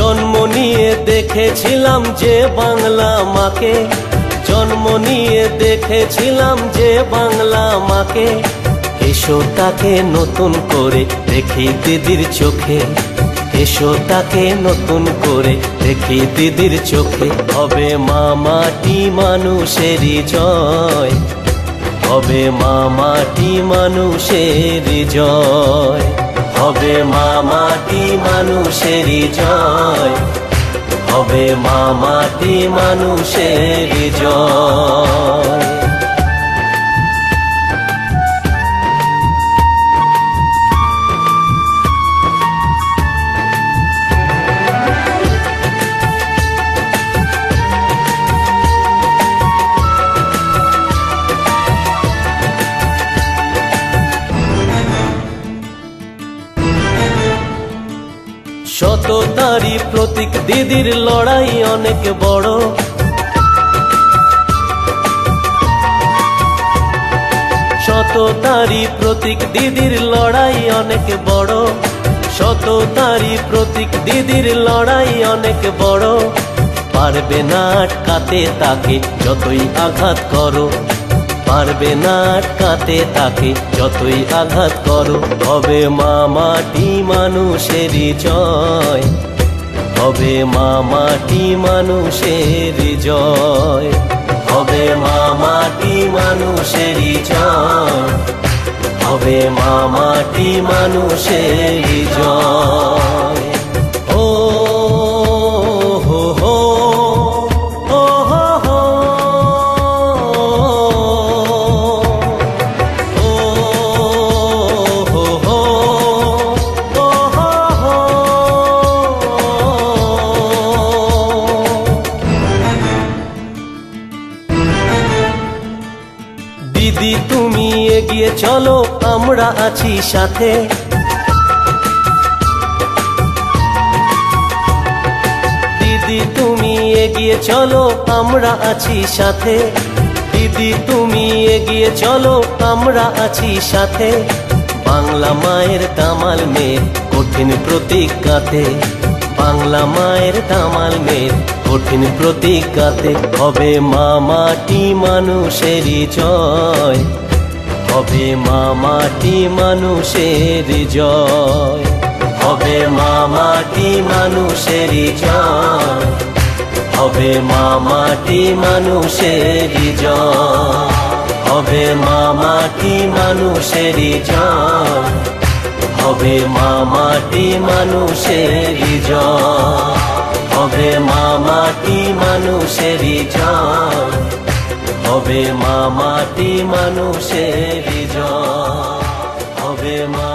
জন্ম নিয়ে দেখেছিলাম যে বাংলা মাকে, জন্ম নিয়ে দেখেছিলাম যে বাংলা মাকে। এসো তাকে নতুন করে দেখি দিদির চোখে, এসো তাকে নতুন করে দেখি দিদির চোখে। হবে মা মাটি মানুষেরই জয়, হবে মা মাটি মানুষেরই জয়, হবে মা মাটি মানুষেরই জয়, হবে মা মাটি মানুষেরই জয়। সততারই প্রতীক দিদির লড়াই অনেক বড়, সততারই প্রতীক দিদির লড়াই অনেক বড়, সততারই প্রতীক দিদির লড়াই অনেক বড়। পারবে না আটকাতে তাকে যতই আঘাত করো, পারবে না আটকাতে তাকে যতই আঘাত করো। হবে মা মাটি মানুষেরই জয়, হবে মা মাটি মানুষেরই জয়, হবে মা মাটি মানুষেরই জয়, হবে মা মাটি মানুষেরই জয়। ও হো হো ও হো হো ও হো হো ও হো হো। দিদি তুমি এগিয়ে চলো, আমরা আছি সাথে, দিদি তুমি এগিয়ে চলো, আমরা আছি সাথে, দিদি তুমি এগিয়ে চলো, আমরা আছি সাথে। বাংলা মায়ের দামাল মেয়ের কঠিন প্রতিজ্ঞাতে, বাংলা মায়ের দামাল মেয়ের কঠিন প্রতিজ্ঞাতে। হবে মা মাটি মানুষেরই জয়, হবে মা মাটি মানুষেরই জয়, হবে মা মাটি মানুষেরই জয়, হবে মা মাটি মানুষেরই জয়, হবে মা মাটি মানুষেরই জয়, হবে মা মাটি মানুষেরই জয়, হবে মা মাটি মানুষেরই জয়, হবে মা মাটি মানুষেরই জয়, হবে মা